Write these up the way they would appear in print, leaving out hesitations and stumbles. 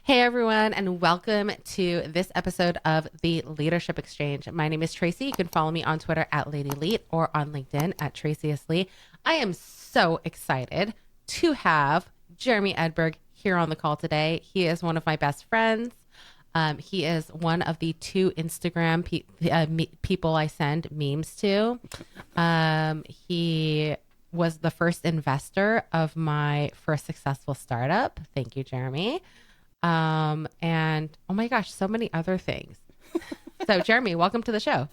Hey everyone, and welcome to this episode of the Leadership Exchange. My name is Tracy. You can follow me on Twitter at LadyLead or on LinkedIn at Tracy Lee. I am so excited to have Jeremy Edberg here on the call today. He is one of my best friends. He is one of the two Instagram people I send memes to. He was the first investor of my first successful startup. Thank you, Jeremy. And oh my gosh, so many other things. So Jeremy, welcome to the show.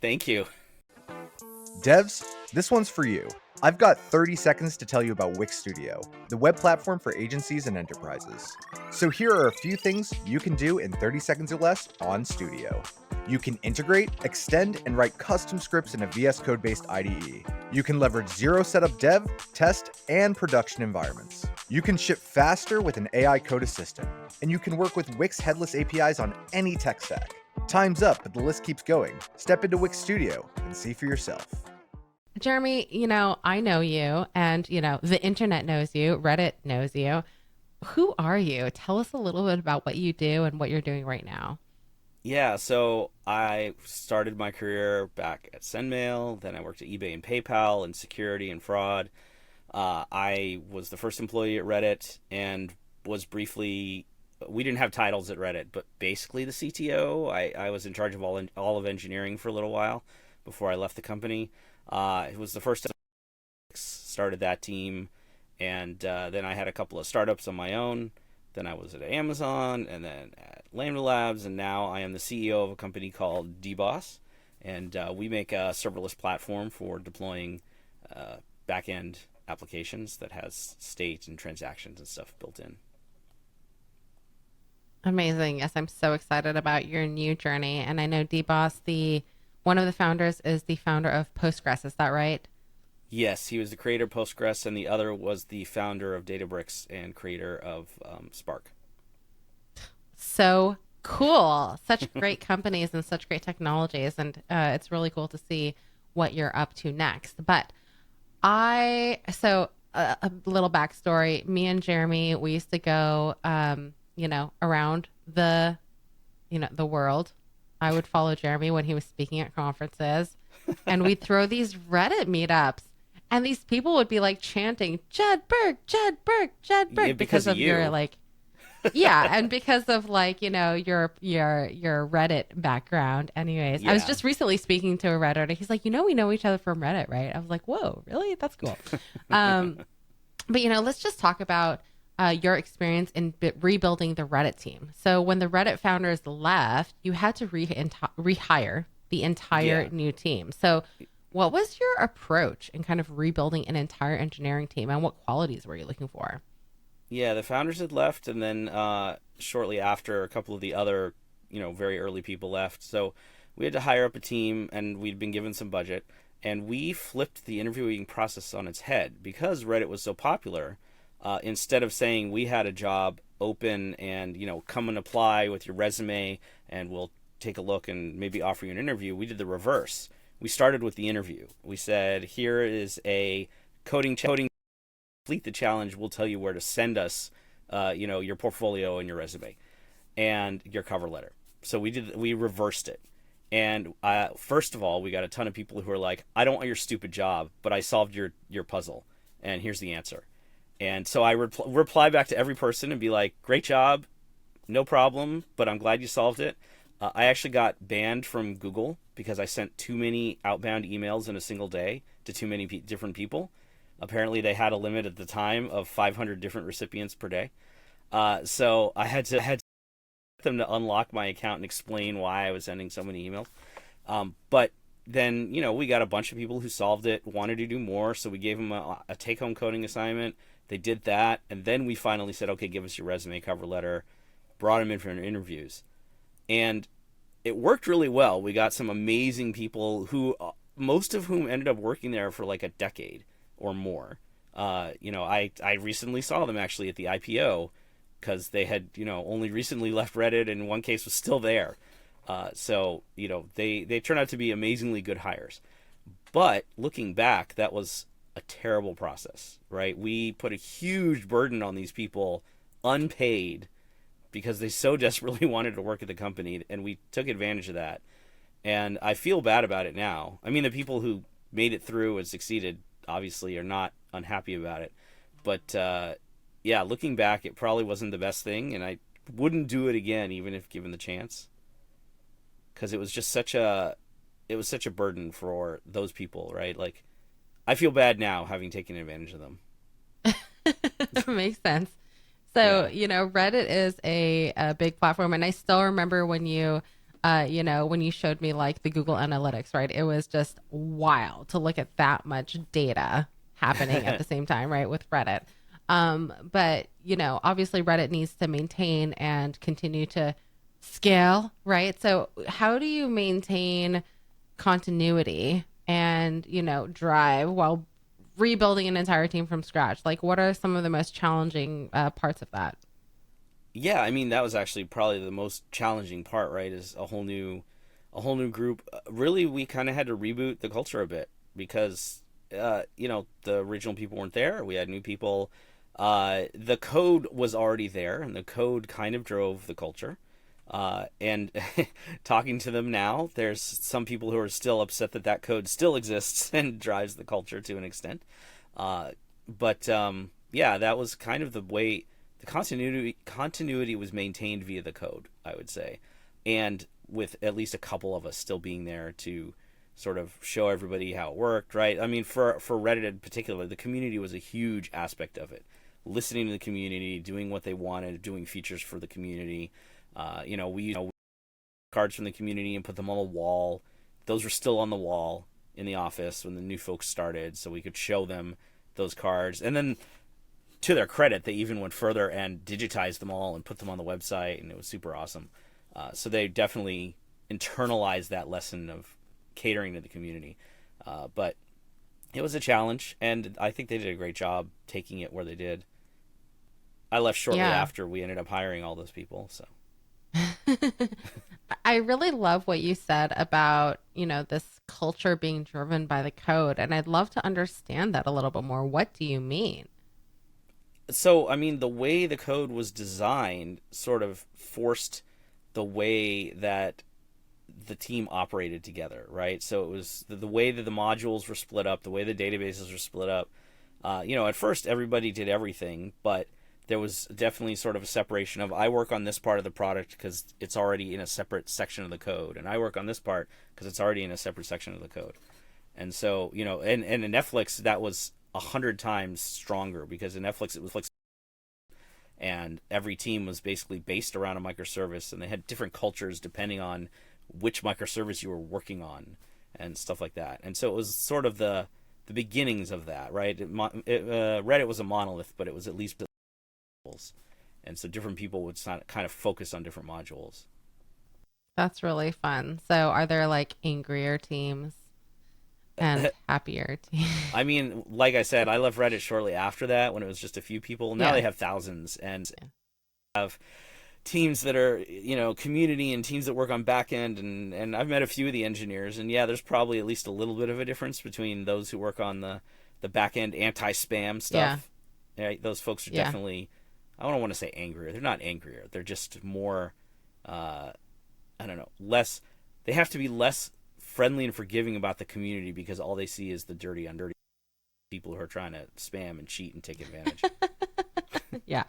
Thank you. Devs, this one's for you. I've got 30 seconds to tell you about Wix Studio, the web platform for agencies and enterprises. So here are a few things you can do in 30 seconds or less on Studio. You can integrate, extend, and write custom scripts in a VS Code-based IDE. You can leverage zero setup dev, test, and production environments. You can ship faster with an AI code assistant. And you can work with Wix headless APIs on any tech stack. Time's up, but the list keeps going. Step into Wix Studio and see for yourself. Jeremy, I know you, and the internet knows you, Reddit knows you. Who are you? Tell us a little bit about what you do and what you're doing right now. Yeah, so I started my career back at SendMail, then I worked at eBay and PayPal in security and fraud. I was the first employee at Reddit and was briefly, we didn't have titles at Reddit, but basically the CTO. I was in charge of all of engineering for a little while before I left the company. It was the first time I started that team, and then I had a couple of startups on my own. Then I was at Amazon, and then at Lambda Labs, and now I am the CEO of a company called DBOS, and we make a serverless platform for deploying back-end applications that has state and transactions and stuff built in. Amazing. Yes, I'm so excited about your new journey. And I know DBOS, one of the founders, is the founder of Postgres. Is that right? Yes, he was the creator of Postgres, and the other was the founder of Databricks and creator of Spark. So cool. Such great companies and such great technologies. And it's really cool to see what you're up to next. But a little backstory. Me and Jeremy, we used to go, around the world. I would follow Jeremy when he was speaking at conferences, and we'd throw these Reddit meetups. And these people would be like chanting, Jed Berg, Jed Berg, Jed Berg, Yeah, because of your and because of your Reddit background. Anyways, Yeah. I was just recently speaking to a Redditor. He's like, we know each other from Reddit, right? I was like, whoa, really? That's cool. But let's just talk about your experience in rebuilding the Reddit team. So when the Reddit founders left, you had to rehire the entire new team. So what was your approach in kind of rebuilding an entire engineering team, and what qualities were you looking for? Yeah, the founders had left, and then shortly after, a couple of the other, very early people left. So we had to hire up a team, and we'd been given some budget, and we flipped the interviewing process on its head. Because Reddit was so popular, instead of saying we had a job open and, come and apply with your resume, and we'll take a look and maybe offer you an interview, we did the reverse. We started with the interview. We said, here is a coding complete the challenge. We'll tell you where to send us, your portfolio and your resume and your cover letter. So we reversed it. And first of all, we got a ton of people who are like, I don't want your stupid job, but I solved your puzzle. And here's the answer. And so I reply back to every person and be like, great job. No problem, but I'm glad you solved it. I actually got banned from Google because I sent too many outbound emails in a single day to too many different people. Apparently, they had a limit at the time of 500 different recipients per day. So I had to get them to unlock my account and explain why I was sending so many emails. But then, we got a bunch of people who solved it, wanted to do more, so we gave them a take-home coding assignment. They did that, and then we finally said, okay, give us your resume, cover letter, brought them in for interviews. And it worked really well. We got some amazing people who, most of whom ended up working there for like a decade or more. I recently saw them actually at the IPO because they had, only recently left Reddit, and in one case was still there. So they turned out to be amazingly good hires. But looking back, that was a terrible process, right? We put a huge burden on these people, unpaid, because they so desperately wanted to work at the company, and we took advantage of that. And I feel bad about it now. I mean, the people who made it through and succeeded obviously are not unhappy about it. But yeah, looking back, it probably wasn't the best thing, and I wouldn't do it again even if given the chance. Because it was just such a burden for those people, right? Like, I feel bad now having taken advantage of them. Makes sense. So, Yeah. Reddit is a big platform. And I still remember when when you showed me like the Google Analytics, right? It was just wild to look at that much data happening at the same time, right? With Reddit. But, obviously Reddit needs to maintain and continue to scale, right? So how do you maintain continuity and, drive while rebuilding an entire team from scratch? Like, what are some of the most challenging parts of that? Yeah, I mean, that was actually probably the most challenging part, right? Is a whole new group. Really, we kind of had to reboot the culture a bit because, the original people weren't there. We had new people. The code was already there, and the code kind of drove the culture. And talking to them now, there's some people who are still upset that that code still exists and drives the culture to an extent. But yeah, that was kind of the way the continuity was maintained via the code, I would say, and with at least a couple of us still being there to sort of show everybody how it worked, right? I mean, for Reddit in particular, the community was a huge aspect of it. Listening to the community, doing what they wanted, doing features for the community. We used cards from the community and put them on the wall. Those were still on the wall in the office when the new folks started, so we could show them those cards. And then, to their credit, they even went further and digitized them all and put them on the website, and it was super awesome. So they definitely internalized that lesson of catering to the community. But it was a challenge, and I think they did a great job taking it where they did. I left shortly after we ended up hiring all those people, so. I really love what you said about, this culture being driven by the code. And I'd love to understand that a little bit more. What do you mean? So, I mean, the way the code was designed sort of forced the way that the team operated together, right? So it was the way that the modules were split up, the way the databases were split up. At first everybody did everything, but there was definitely sort of a separation of I work on this part of the product because it's already in a separate section of the code, and I work on this part because it's already in a separate section of the code. And so, and in Netflix, that was 100 times stronger because in Netflix it was like, and every team was basically based around a microservice, and they had different cultures depending on which microservice you were working on and stuff like that. And so it was sort of the beginnings of that, right? Reddit was a monolith, but it was at least modules, and so different people would kind of focus on different modules. That's really fun. So are there like angrier teams and happier teams? I mean, like I said, I left Reddit shortly after that when it was just a few people. Now they have thousands, and have teams that are, community and teams that work on back end, and I've met a few of the engineers, and yeah, there's probably at least a little bit of a difference between those who work on the back end anti-spam stuff. Yeah. Right? Those folks are definitely, I don't want to say angrier. They're not angrier. They're just more, I don't know, less. They have to be less friendly and forgiving about the community because all they see is the dirty, undirty people who are trying to spam and cheat and take advantage. Yeah,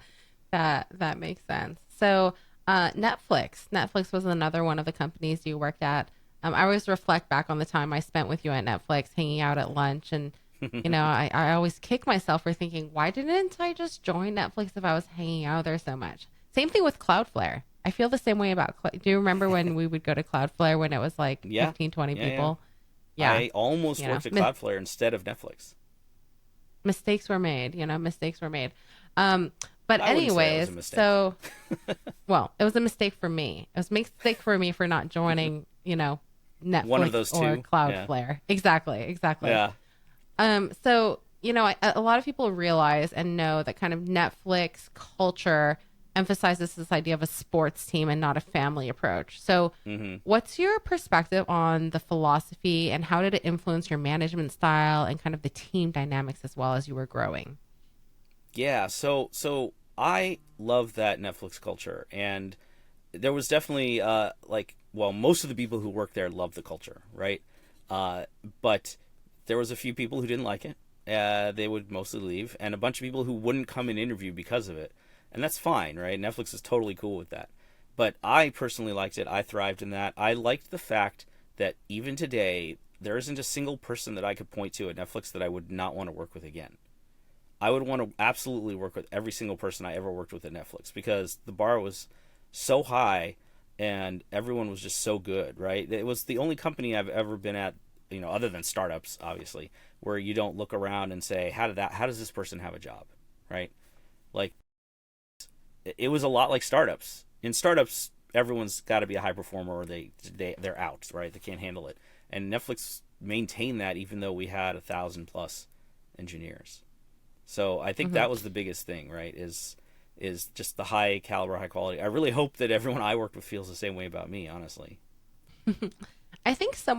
that makes sense. So Netflix was another one of the companies you worked at. I always reflect back on the time I spent with you at Netflix, hanging out at lunch, and I always kick myself for thinking, why didn't I just join Netflix if I was hanging out there so much? Same thing with Cloudflare. I feel the same way about, do you remember when we would go to Cloudflare when it was like 15, 20 people? Yeah. I almost worked at Cloudflare instead of Netflix. Mistakes were made, mistakes were made. But anyways, so, well, it was a mistake for me. It was a mistake for me for not joining, Netflix one of those two. Or Cloudflare. Yeah. Exactly. Yeah. So, a lot of people realize and know that kind of Netflix culture emphasizes this idea of a sports team and not a family approach. So what's your perspective on the philosophy, and how did it influence your management style and kind of the team dynamics as well as you were growing? Yeah, so I love that Netflix culture, and there was definitely most of the people who work there love the culture, right? Uh, but there was a few people who didn't like it. They would mostly leave, and a bunch of people who wouldn't come and interview because of it, and that's fine, right? Netflix is totally cool with that. But I personally liked it. I thrived in that. I liked the fact that even today there isn't a single person that I could point to at Netflix that I would not want to work with again. I would want to absolutely work with every single person I ever worked with at Netflix because the bar was so high and everyone was just so good, right? It was the only company I've ever been at, other than startups, obviously, where you don't look around and say, how does this person have a job, right? Like, it was a lot like startups. In startups, everyone's got to be a high performer or they're out, right? They can't handle it. And Netflix maintained that even though we had 1,000 plus engineers. So I think that was the biggest thing, right? Is just the high caliber, high quality. I really hope that everyone I worked with feels the same way about me, honestly. I think there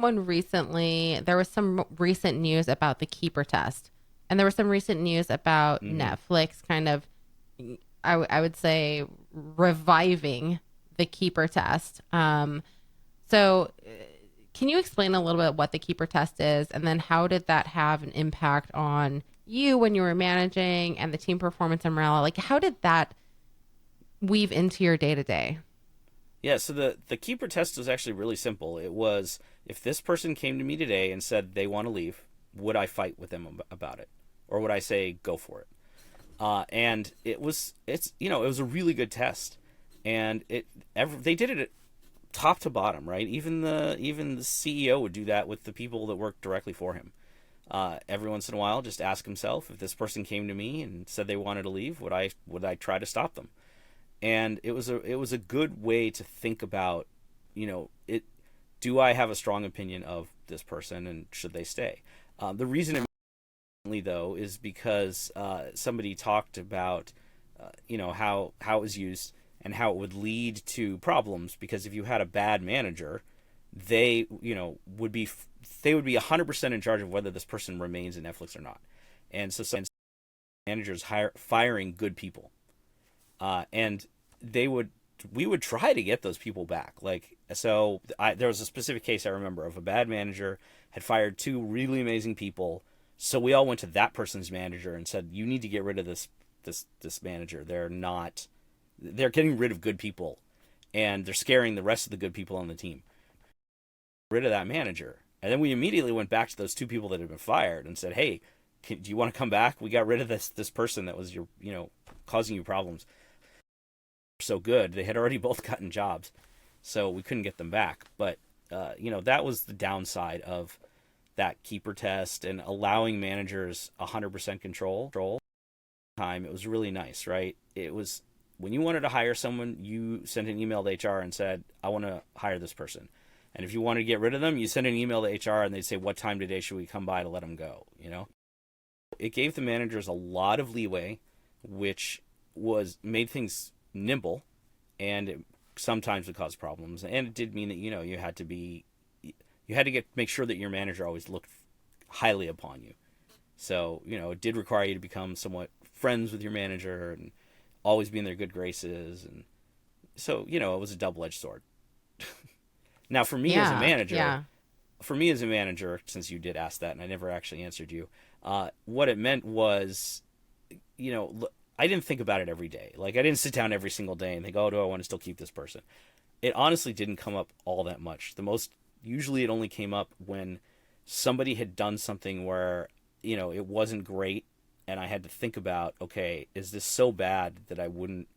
was some recent news about the keeper test, and there was some recent news about Netflix kind of, I would say, reviving the keeper test. So can you explain a little bit what the keeper test is, and then how did that have an impact on you when you were managing and the team performance and morale? Like, how did that weave into your day to day? Yeah, so the keeper test was actually really simple. It was, if this person came to me today and said they want to leave, would I fight with them about it, or would I say go for it? And it was a really good test, and they did it top to bottom, right? Even the CEO would do that with the people that worked directly for him. Every once in a while, just ask himself, if this person came to me and said they wanted to leave, would I try to stop them? And it was a good way to think about, do I have a strong opinion of this person and should they stay? The reason it though is because somebody talked about how it was used and how it would lead to problems, because if you had a bad manager, they would be 100% in charge of whether this person remains in Netflix or not. And so some managers firing good people, and we would try to get those people back. There was a specific case I remember of a bad manager had fired two really amazing people. So we all went to that person's manager and said, you need to get rid of this manager. They're getting rid of good people, and they're scaring the rest of the good people on the team. Rid of that manager. And then we immediately went back to those two people that had been fired and said, hey, do you want to come back? We got rid of this person that was causing you problems. So good. They had already both gotten jobs, so we couldn't get them back. But, that was the downside of that keeper test and allowing managers 100% control. Time, it was really nice, right? It was when you wanted to hire someone, you sent an email to HR and said, I want to hire this person. And if you wanted to get rid of them, you send an email to HR and they'd say, what time today should we come by to let them go? It gave the managers a lot of leeway, which made things nimble, and it sometimes would cause problems. And it did mean that, you had to make sure that your manager always looked highly upon you. So, it did require you to become somewhat friends with your manager and always be in their good graces. And so, it was a double-edged sword. Now, for me as a manager, since you did ask that and I never actually answered you, what it meant was, I didn't think about it every day. Like, I didn't sit down every single day and think, oh, do I want to still keep this person? It honestly didn't come up all that much. Usually it only came up when somebody had done something where, it wasn't great, and I had to think about, okay, is this so bad that I wouldn't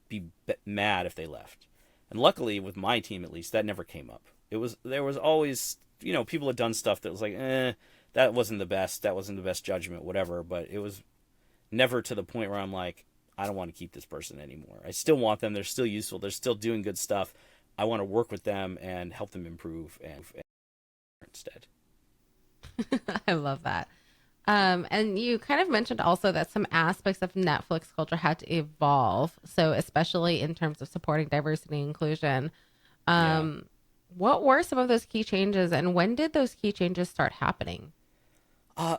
be mad if they left? And luckily, with my team at least, that never came up. There was always, people had done stuff that was like, that wasn't the best judgment, whatever, but it was never to the point where I'm like, I don't want to keep this person anymore. I still want them. They're still useful. They're still doing good stuff. I want to work with them and help them improve and instead. I love that. And you kind of mentioned also that some aspects of Netflix culture had to evolve. So especially in terms of supporting diversity and inclusion. What were some of those key changes, and when did those key changes start happening? I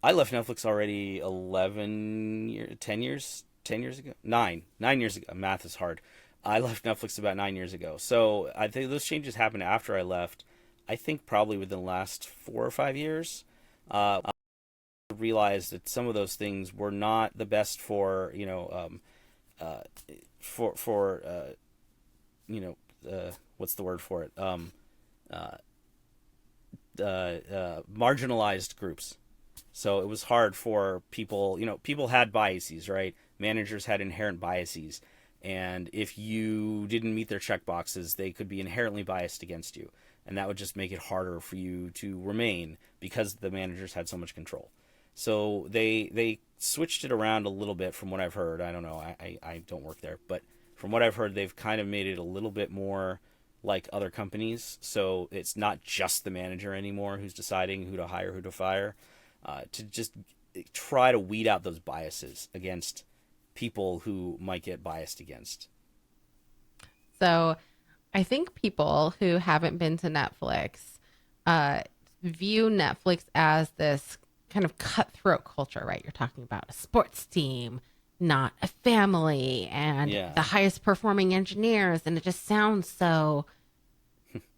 I left Netflix already 10 years ago, 9 years ago. Math is hard. I left Netflix about 9 years ago. So I think those changes happened after I left. I think probably within the last 4 or 5 years. I realized that some of those things were not the best for, what's the word for it? Marginalized groups. So it was hard for people, people had biases, right? Managers had inherent biases. And if you didn't meet their checkboxes, they could be inherently biased against you. And that would just make it harder for you to remain because the managers had so much control. So they switched it around a little bit from what I've heard. I don't know. I don't work there. But from what I've heard, they've kind of made it a little bit more like other companies. So it's not just the manager anymore who's deciding who to hire, who to fire, to just try to weed out those biases against people who might get biased against. So I think people who haven't been to Netflix view Netflix as this kind of cutthroat culture, right? You're talking about a sports team, not a family, and the highest performing engineers. And it just sounds so,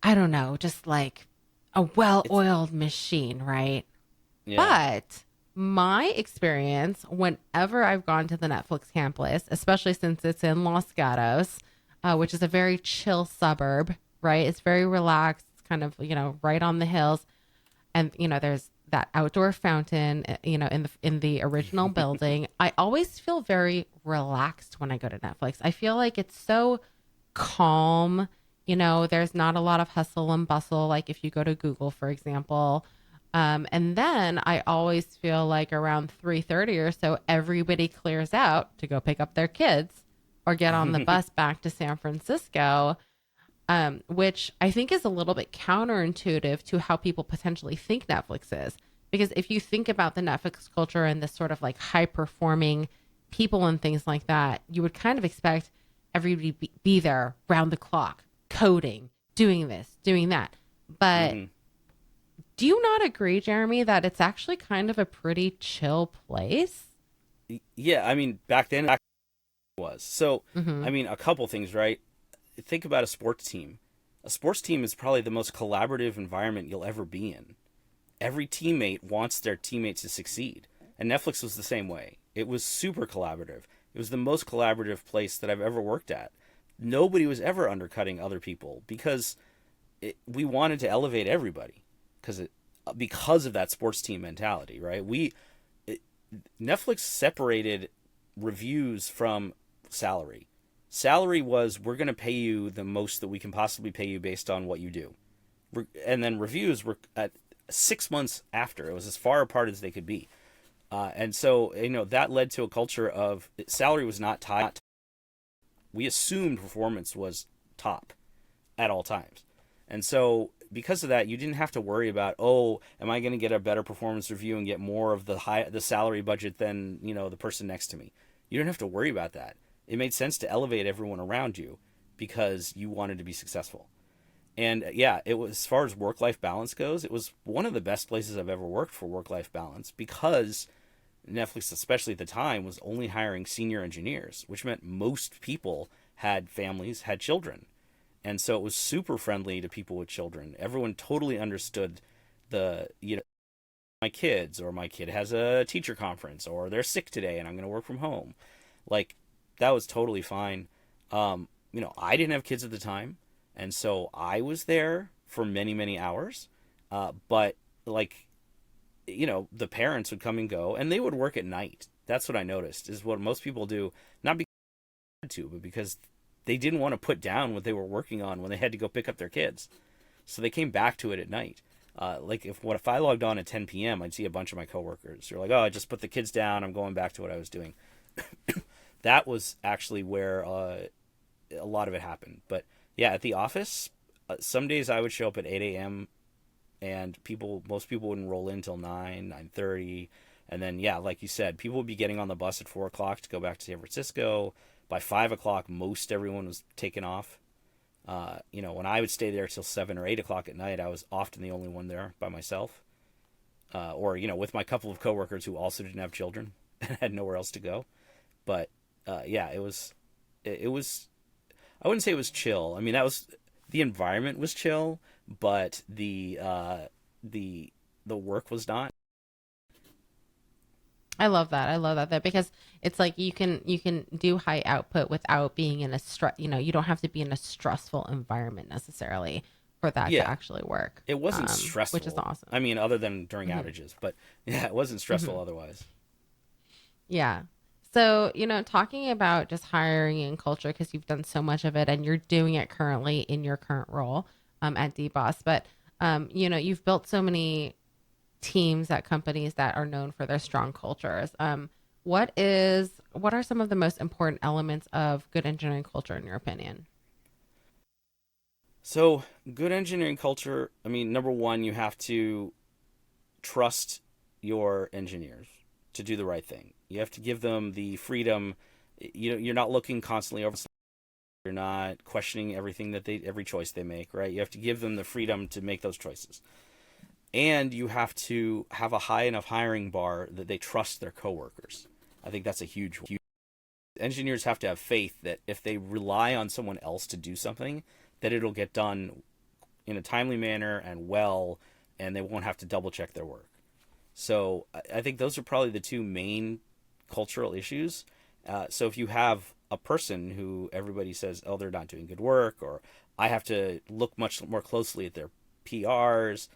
I don't know, just like a well-oiled machine, right? Yeah. But my experience, whenever I've gone to the Netflix campus, especially since it's in Los Gatos, which is a very chill suburb, right? It's very relaxed, it's kind of, right on the hills. And, there's that outdoor fountain, in the original building. I always feel very relaxed when I go to Netflix. I feel like it's so calm. There's not a lot of hustle and bustle, like if you go to Google, for example. And then I always feel like around 3:30 or so, everybody clears out to go pick up their kids or get on the bus back to San Francisco, which I think is a little bit counterintuitive to how people potentially think Netflix is. Because if you think about the Netflix culture and this sort of like high performing people and things like that, you would kind of expect everybody be there round the clock, coding, doing this, doing that. But do you not agree, Jeremy, that it's actually kind of a pretty chill place? Yeah, I mean, back then it was. So, I mean, a couple things, right? Think about a sports team. A sports team is probably the most collaborative environment you'll ever be in. Every teammate wants their teammates to succeed. And Netflix was the same way. It was super collaborative. It was the most collaborative place that I've ever worked at. Nobody was ever undercutting other people because we wanted to elevate everybody because of that sports team mentality, right? Netflix separated reviews from salary. Salary was, we're going to pay you the most that we can possibly pay you based on what you do. And then reviews were at 6 months after. It was as far apart as they could be. And so, that led to a culture of salary was not tied. We assumed performance was top at all times. And so because of that, you didn't have to worry about, am I going to get a better performance review and get more of the salary budget than, the person next to me? You don't have to worry about that. It made sense to elevate everyone around you because you wanted to be successful. And it was, as far as work-life balance goes, it was one of the best places I've ever worked for work-life balance because Netflix, especially at the time, was only hiring senior engineers, which meant most people had families, had children. And so it was super friendly to people with children. Everyone totally understood my kids, or my kid has a teacher conference, or they're sick today and I'm going to work from home. Like, that was totally fine. I didn't have kids at the time. And so I was there for many, many hours. But the parents would come and go, and they would work at night. That's what I noticed, is what most people do, not because they had to, but because they didn't want to put down what they were working on when they had to go pick up their kids. So they came back to it at night. If I logged on at 10 p.m., I'd see a bunch of my coworkers. They're like, I just put the kids down. I'm going back to what I was doing. That was actually where a lot of it happened. But yeah, at the office, some days I would show up at 8 a.m. and most people wouldn't roll in till 9:30. And then, like you said, people would be getting on the bus at 4 o'clock to go back to San Francisco. By 5 o'clock, most everyone was taken off. When I would stay there till 7 or 8 o'clock at night, I was often the only one there by myself. or with my couple of coworkers who also didn't have children and had nowhere else to go. But yeah, it was. I wouldn't say it was chill. I mean, the environment was chill, but the work was not. I love that. I love that because it's like you can do high output without being in a you don't have to be in a stressful environment necessarily for that to actually work. It wasn't stressful, which is awesome. I mean, other than during outages, but yeah, it wasn't stressful otherwise. Yeah. So, talking about just hiring and culture, because you've done so much of it and you're doing it currently in your current role at DBOS, but, you've built so many teams at companies that are known for their strong cultures. What are some of the most important elements of good engineering culture in your opinion? So, good engineering culture, I mean, number one, you have to trust your engineers to do the right thing. You have to give them the freedom. You're not looking constantly over. You're not questioning every choice they make, right? You have to give them the freedom to make those choices. And you have to have a high enough hiring bar that they trust their coworkers. I think that's a huge one. Engineers have to have faith that if they rely on someone else to do something, that it'll get done in a timely manner and well, and they won't have to double check their work. So I think those are probably the two main cultural issues. So if you have a person who everybody says, oh, they're not doing good work, or I have to look much more closely at their PRs,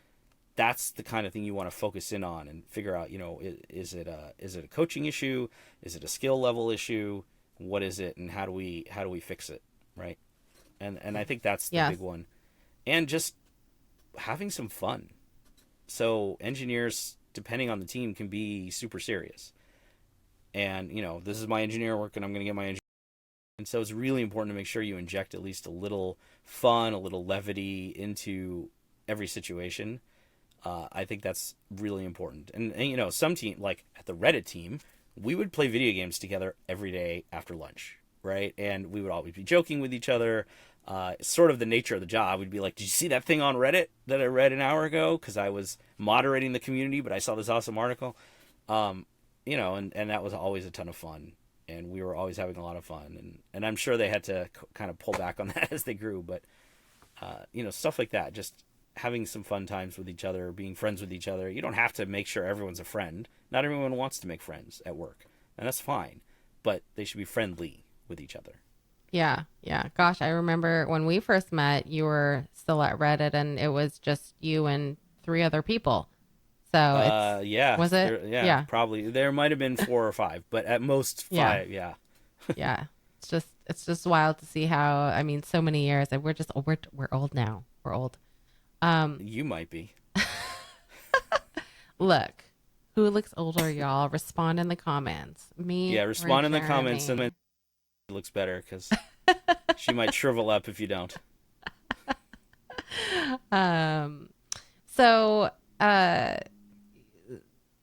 that's the kind of thing you want to focus in on and figure out, is it a coaching issue? Is it a skill level issue? What is it, and how do we fix it, right? And I think that's the big one. And just having some fun. So engineers, depending on the team, can be super serious. And, this is my engineer work and I'm going to get my engineer. And so it's really important to make sure you inject at least a little fun, a little levity into every situation. I think that's really important. And some team, like at the Reddit team, we would play video games together every day after lunch, right? And we would always be joking with each other. Sort of the nature of the job. We'd be like, did you see that thing on Reddit that I read an hour ago? Because I was moderating the community, but I saw this awesome article. And that was always a ton of fun. And we were always having a lot of fun. And I'm sure they had to kind of pull back on that as they grew. But, stuff like that. Just having some fun times with each other, being friends with each other. You don't have to make sure everyone's a friend. Not everyone wants to make friends at work. And that's fine. But they should be friendly with each other. Yeah. Gosh, I remember when we first met, you were still at Reddit and it was just you and 3 other people. So was it? Yeah, probably. There might have been 4 or 5, but at most 5, yeah. Yeah. It's just wild to see how, so many years, and we're old now. We're old. You might be. Look, who looks older, y'all? Respond in the comments. Me? Yeah, respond in the comments and Jeremy? it looks better because she might shrivel up if you don't. So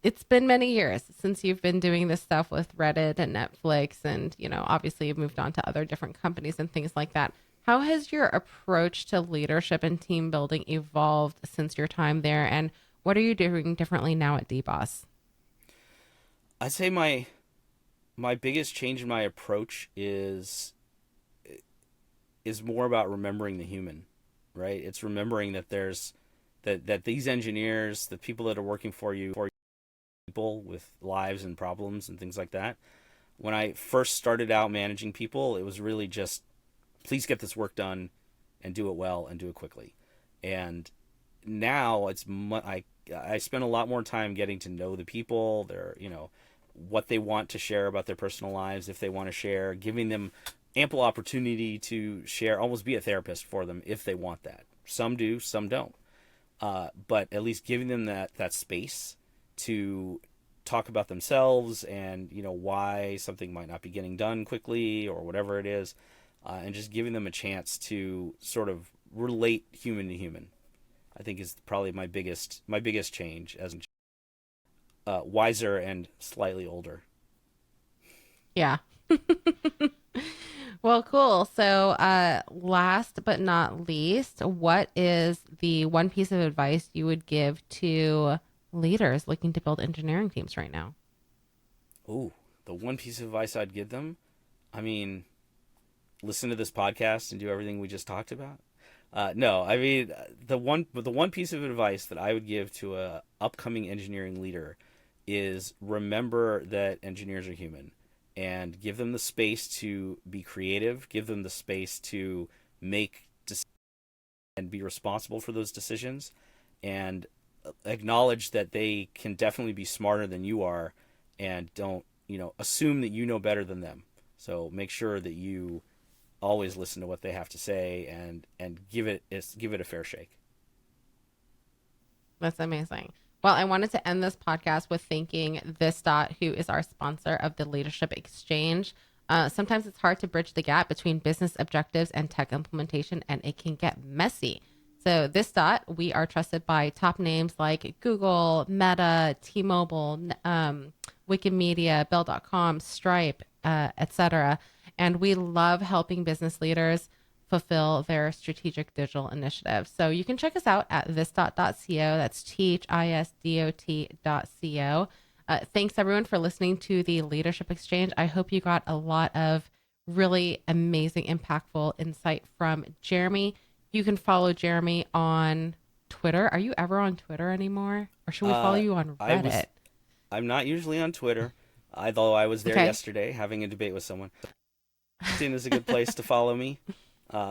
it's been many years since you've been doing this stuff with Reddit and Netflix, and obviously you've moved on to other different companies and things like that. How has your approach to leadership and team building evolved since your time there, and what are you doing differently now at DBOS? I'd say my biggest change in my approach is more about remembering the human, right? It's remembering that there's that these engineers, the people that are working for you, people with lives and problems and things like that. When I first started out managing people, it was really just, please get this work done and do it well and do it quickly. And now I spend a lot more time getting to know the people, their, what they want to share about their personal lives, if they want to share, giving them ample opportunity to share, almost be a therapist for them if they want that. Some do, some don't. But at least giving them that space to talk about themselves and, why something might not be getting done quickly or whatever it is, and just giving them a chance to sort of relate human to human, I think is probably my biggest change as wiser and slightly older. Yeah. Well, cool. So last but not least, what is the one piece of advice you would give to leaders looking to build engineering teams right now? Oh, the one piece of advice I'd give them, I mean, listen to this podcast and do everything we just talked about. No, I mean, the one piece of advice that I would give to a upcoming engineering leader is remember that engineers are human, and give them the space to be creative, give them the space to make decisions and be responsible for those decisions, and acknowledge that they can definitely be smarter than you are, and don't, assume that you know better than them. So make sure that you always listen to what they have to say, and give it a fair shake. That's amazing. Well, I wanted to end this podcast with thanking This Dot, who is our sponsor of the Leadership Exchange. Sometimes it's hard to bridge the gap between business objectives and tech implementation, and it can get messy. So This Dot, we are trusted by top names like Google, Meta, T-Mobile, Wikimedia, Bill.com, Stripe, etc. And we love helping business leaders fulfill their strategic digital initiatives. So you can check us out at thisdot.co. That's thisdot.co. Thanks everyone for listening to the Leadership Exchange. I hope you got a lot of really amazing, impactful insight from Jeremy. You can follow Jeremy on Twitter. Are you ever on Twitter anymore? Or should we follow you on Reddit? I'm not usually on Twitter, although I was there yesterday having a debate with someone. LinkedIn is a good place to follow me.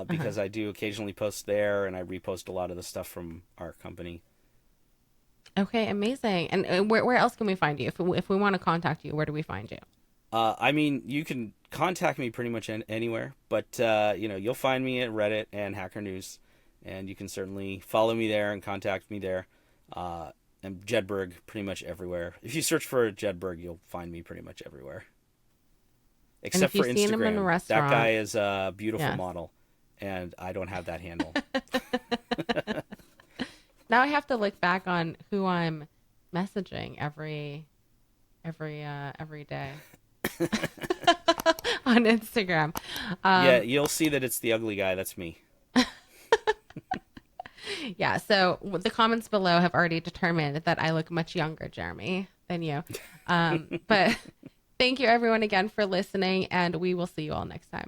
Because I do occasionally post there, and I repost a lot of the stuff from our company. Okay, amazing. And where else can we find you? If we want to contact you, where do we find you? I mean, you can contact me pretty much anywhere, but you'll find me at Reddit and Hacker News, and you can certainly follow me there and contact me there. And Jedberg pretty much everywhere. If you search for Jedberg, you'll find me pretty much everywhere. Except for Instagram. That guy is a beautiful model, and I don't have that handle. Now I have to look back on who I'm messaging every day on Instagram. Yeah, you'll see that it's the ugly guy. That's me. Yeah, so the comments below have already determined that I look much younger, Jeremy, than you. But thank you everyone again for listening, and we will see you all next time.